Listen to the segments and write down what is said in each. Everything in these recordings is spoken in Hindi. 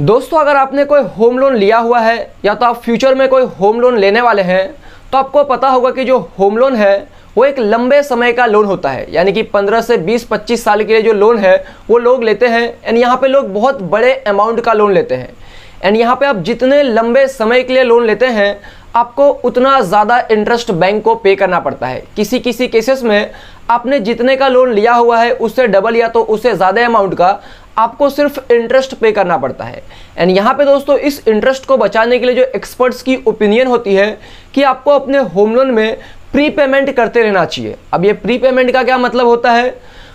दोस्तों अगर आपने कोई होम लोन लिया हुआ है या तो आप फ्यूचर में कोई होम लोन लेने वाले हैं तो आपको पता होगा कि जो होम लोन है वो एक लंबे समय का लोन होता है, यानी कि 15 से 20-25 साल के लिए जो लोन है वो लोग लेते हैं। एंड यहाँ पे लोग बहुत बड़े अमाउंट का लोन लेते हैं। एंड यहाँ पे आप जितने लंबे समय के लिए लोन लेते हैं आपको उतना ज़्यादा इंटरेस्ट बैंक को पे करना पड़ता है। किसी किसी केसेस में आपने जितने का लोन लिया हुआ है उससे डबल या तो उससे ज़्यादा अमाउंट का आपको सिर्फ इंटरेस्ट पे करना पड़ता है। एंड यहाँ पे दोस्तों इस इंटरेस्ट को बचाने के लिए जो एक्सपर्ट्स की ओपिनियन होती है कि आपको अपने होम लोन में प्री पेमेंट करते रहना चाहिए। अब ये प्री पेमेंट का क्या मतलब होता है?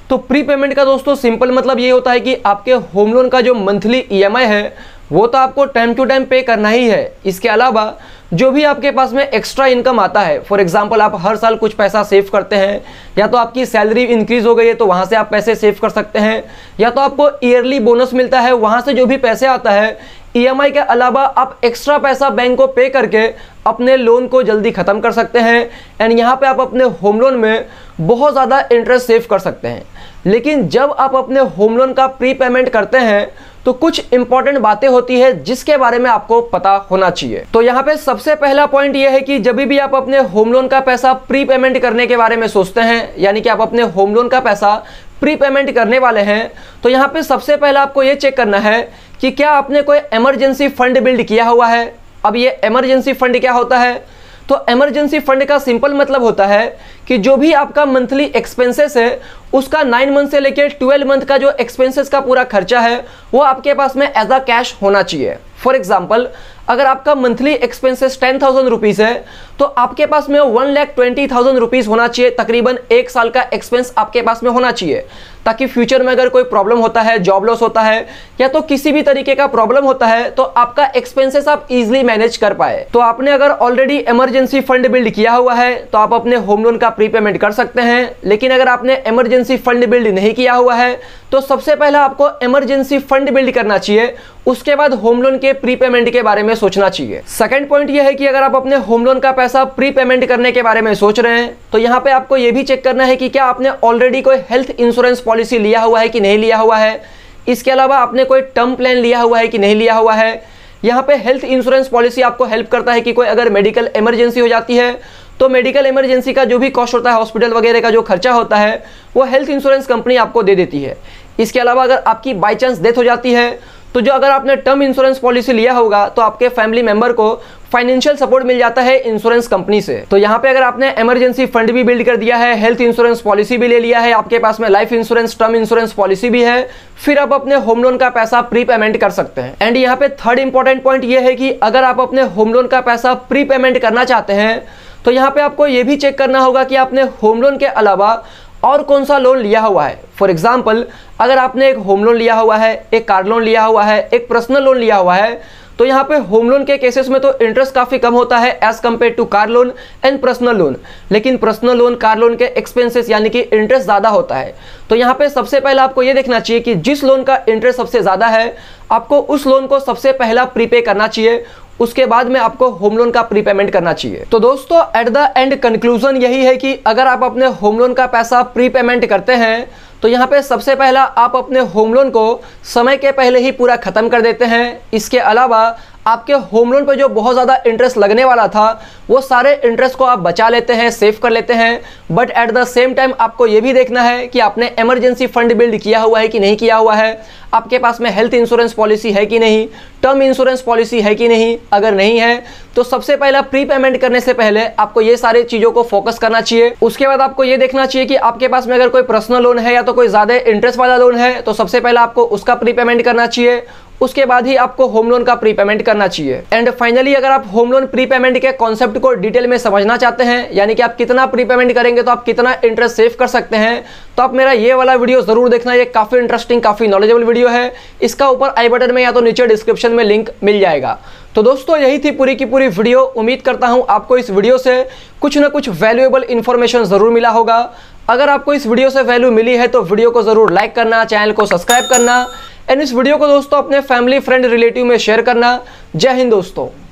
तो प्री पेमेंट का दोस्तों सिंपल मतलब ये होता है कि आपके होम लोन का जो मंथली ईएमआई है वो तो आपको टाइम टू टाइम पे करना ही है। इसके अलावा जो भी आपके पास में एक्स्ट्रा इनकम आता है, फॉर एग्जांपल आप हर साल कुछ पैसा सेव करते हैं या तो आपकी सैलरी इंक्रीज हो गई है तो वहाँ से आप पैसे सेव कर सकते हैं, या तो आपको ईयरली बोनस मिलता है वहाँ से जो भी पैसे आता है ईएमआई के अलावा आप एक्स्ट्रा पैसा बैंक को पे करके अपने लोन को जल्दी ख़त्म कर सकते हैं। एंड यहाँ पे आप अपने होम लोन में बहुत ज़्यादा इंटरेस्ट सेव कर सकते हैं। लेकिन जब आप अपने होम लोन का प्री पेमेंट करते हैं तो कुछ इंपॉर्टेंट बातें होती है जिसके बारे में आपको पता होना चाहिए। तो यहाँ पे सबसे पहला पॉइंट ये है कि जब भी आप अपने होम लोन का पैसा प्री पेमेंट करने के बारे में सोचते हैं, यानी कि आप अपने होम लोन का पैसा प्री पेमेंट करने वाले हैं, तो यहाँ पे सबसे पहले आपको ये चेक करना है कि क्या आपने कोई इमरजेंसी फंड बिल्ड किया हुआ है। अब ये इमरजेंसी फंड क्या होता है? तो इमरजेंसी फंड का सिंपल मतलब होता है कि जो भी आपका मंथली एक्सपेंसेस है उसका 9 मंथ से लेकर 12 मंथ का जो एक्सपेंसेस का पूरा खर्चा है वो आपके पास में एज अ कैश होना चाहिए। फॉर एग्जाम्पल अगर आपका मंथली एक्सपेंसेस 10,000 रुपीज़ है तो आपके पास में 1,20,000 रुपीज़ होना चाहिए। तकरीबन 1 साल का एक्सपेंस आपके पास में होना चाहिए ताकि फ्यूचर में अगर कोई प्रॉब्लम होता है, जॉब लॉस होता है या तो किसी भी तरीके का प्रॉब्लम होता है तो आपका एक्सपेंसेस आप इजीली मैनेज कर पाए। तो आपने अगर ऑलरेडी इमरजेंसी फंड बिल्ड किया हुआ है तो आप अपने होम लोन का प्री पेमेंट कर सकते हैं। लेकिन अगर आपने इमरजेंसी फंड बिल्ड नहीं किया हुआ है तो सबसे पहले आपको इमरजेंसी फंड बिल्ड करना चाहिए, उसके बाद होम लोन के प्री पेमेंट के बारे में सोचना चाहिए। सेकंड पॉइंट यह है कि अगर आप अपने होम लोन का पैसा प्री पेमेंट करने के बारे में सोच रहे हैं तो यहाँ पे आपको यह भी चेक करना है कि क्या आपने ऑलरेडी कोई हेल्थ इंश्योरेंस पॉलिसी लिया हुआ है कि नहीं लिया हुआ है। इसके अलावा आपने कोई टर्म प्लान लिया हुआ है कि नहीं लिया हुआ है। यहाँ पे हेल्थ इंश्योरेंस पॉलिसी आपको हेल्प करता है कि कोई अगर मेडिकल इमरजेंसी हो जाती है तो मेडिकल इमरजेंसी का जो भी कॉस्ट होता है, हॉस्पिटल वगैरह का जो खर्चा होता है वो हेल्थ इंश्योरेंस कंपनी आपको दे देती है। इसके अलावा अगर आपकी बाई चांस डेथ हो जाती है तो जो अगर आपने टर्म इंश्योरेंस पॉलिसी लिया होगा तो आपके फैमिली मेंबर को फाइनेंशियल सपोर्ट मिल जाता है इंश्योरेंस कंपनी से। तो यहाँ पे अगर आपने इमरजेंसी फंड भी बिल्ड कर दिया है, हेल्थ इंश्योरेंस पॉलिसी भी ले लिया है, आपके पास में life insurance, term insurance policy भी है, फिर आप अपने होम लोन का पैसा प्री पेमेंट कर सकते हैं। एंड यहाँ पे थर्ड इंपॉर्टेंट पॉइंट ये है कि अगर आप अपने होम लोन का पैसा प्री पेमेंट करना चाहते हैं तो यहाँ पे आपको ये भी चेक करना होगा कि आपने होम लोन के अलावा और कौन सा लोन लिया हुआ है। फॉर एग्जाम्पल अगर आपने एक होम लोन लिया हुआ है, एक कार लोन लिया हुआ है, एक पर्सनल लोन लिया हुआ है तो यहाँ पे होम लोन के केसेस में तो इंटरेस्ट काफ़ी कम होता है as compare to car loan and personal loan. लेकिन पर्सनल लोन, कार लोन के एक्सपेंसेस यानी कि इंटरेस्ट ज़्यादा होता है। तो यहाँ पे सबसे पहले आपको ये देखना चाहिए कि जिस लोन का इंटरेस्ट सबसे ज़्यादा है आपको उस लोन को सबसे पहला प्रीपे करना चाहिए, उसके बाद में आपको होम लोन का प्री पेमेंट करना चाहिए। तो दोस्तों एट द एंड कंक्लूजन यही है कि अगर आप अपने होम लोन का पैसा प्री पेमेंट करते हैं तो यहाँ पे सबसे पहला आप अपने होम लोन को समय के पहले ही पूरा ख़त्म कर देते हैं। इसके अलावा आपके होम लोन पे जो बहुत ज़्यादा इंटरेस्ट लगने वाला था वो सारे इंटरेस्ट को आप बचा लेते हैं, सेव कर लेते हैं। But at the same time आपको ये भी देखना है कि आपने इमरजेंसी फंड बिल्ड किया हुआ है कि नहीं किया हुआ है, आपके पास में हेल्थ इंश्योरेंस पॉलिसी है कि नहीं, टर्म इंश्योरेंस पॉलिसी है कि नहीं। अगर नहीं है तो सबसे पहला प्री पेमेंट करने से पहले आपको ये सारी चीज़ों को फोकस करना चाहिए। उसके बाद आपको ये देखना चाहिए कि आपके पास में अगर कोई पर्सनल लोन है या तो कोई ज़्यादा इंटरेस्ट वाला लोन है तो सबसे पहले आपको उसका प्री पेमेंट करना चाहिए, उसके बाद ही आपको होम लोन का प्री पेमेंट करना चाहिए। एंड फाइनली अगर आप होम लोन प्री पेमेंट के कॉन्सेप्ट को डिटेल में समझना चाहते हैं, यानी कि आप कितना प्री पेमेंट करेंगे तो आप कितना इंटरेस्ट सेव कर सकते हैं, तो आप मेरा ये वाला वीडियो जरूर देखना। ये काफ़ी इंटरेस्टिंग, काफ़ी नॉलेजेबल वीडियो है। इसका ऊपर आई बटन में या तो नीचे डिस्क्रिप्शन में लिंक मिल जाएगा। तो दोस्तों यही थी पूरी की पूरी वीडियो। उम्मीद करता हूँ आपको इस वीडियो से कुछ ना कुछ वैल्यूएबल इन्फॉर्मेशन ज़रूर मिला होगा। अगर आपको इस वीडियो से वैल्यू मिली है तो वीडियो को ज़रूर लाइक करना, चैनल को सब्सक्राइब करना एंड इस वीडियो को दोस्तों अपने फैमिली, फ्रेंड, रिलेटिव में शेयर करना। जय हिंद दोस्तों।